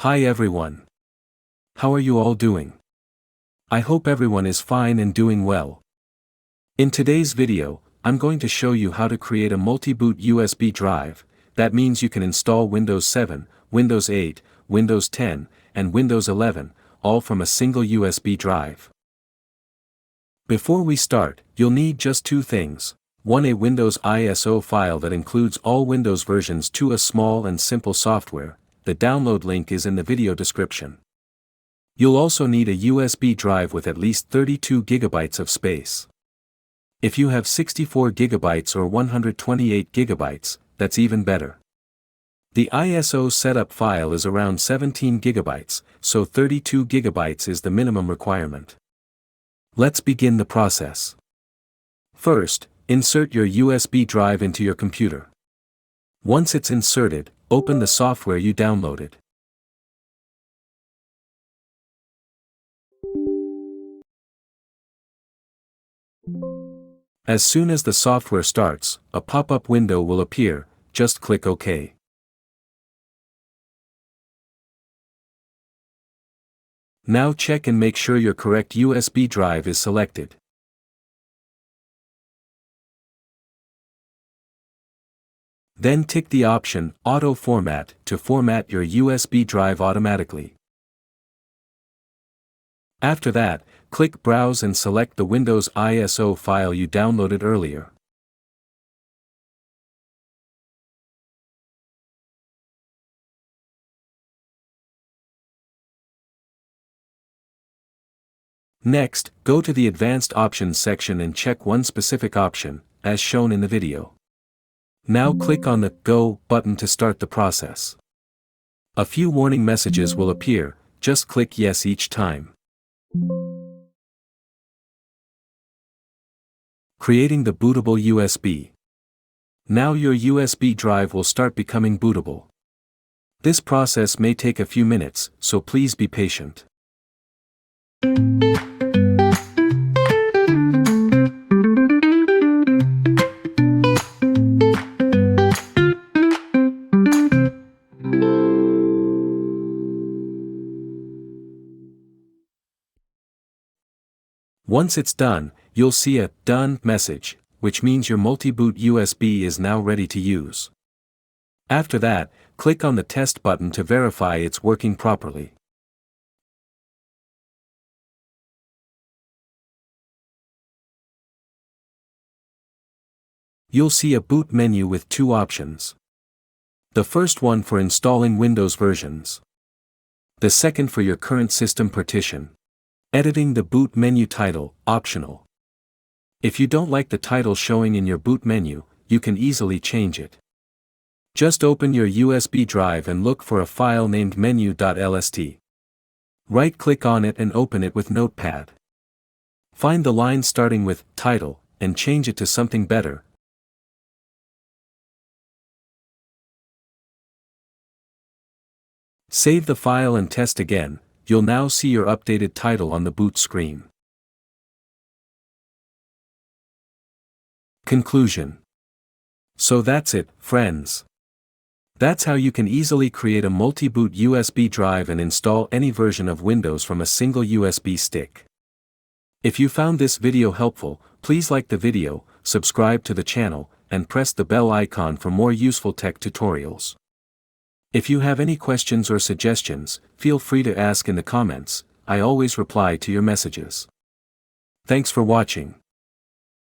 Hi everyone. How are you all doing? I hope everyone is fine and doing well. In today's video, I'm going to show you how to create a multi-boot USB drive. That means you can install Windows 7, Windows 8, Windows 10, and Windows 11, all from a single USB drive. Before we start, you'll need just two things. One, a Windows ISO file that includes all Windows versions to a small and simple software. The download link is in the video description. You'll also need a USB drive with at least 32 GB of space. If you have 64 GB or 128 GB, that's even better. The ISO setup file is around 17 GB, so 32 GB is the minimum requirement. Let's begin the process. First, insert your USB drive into your computer. Once it's inserted, open the software you downloaded. As soon as the software starts, a pop-up window will appear. Just click OK. Now check and make sure your correct USB drive is selected. Then tick the option Auto Format to format your USB drive automatically. After that, click Browse and select the Windows ISO file you downloaded earlier. Next, go to the Advanced Options section and check one specific option, as shown in the video. Now click on the Go button to start the process. A few warning messages will appear, just click Yes each time. Creating the bootable USB. Now your USB drive will start becoming bootable. This process may take a few minutes, so please be patient. Once it's done, you'll see a Done message, which means your multi-boot USB is now ready to use. After that, click on the Test button to verify it's working properly. You'll see a boot menu with two options. The first one for installing Windows versions. The second for your current system partition. Editing the boot menu title, optional. If you don't like the title showing in your boot menu, you can easily change it. Just open your USB drive and look for a file named menu.lst. Right-click on it and open it with Notepad. Find the line starting with title and change it to something better. Save the file and test again. You'll now see your updated title on the boot screen. Conclusion. So that's it, friends. That's how you can easily create a multi-boot USB drive and install any version of Windows from a single USB stick. If you found this video helpful, please like the video, subscribe to the channel, and press the bell icon for more useful tech tutorials. If you have any questions or suggestions, feel free to ask in the comments. I always reply to your messages. Thanks for watching.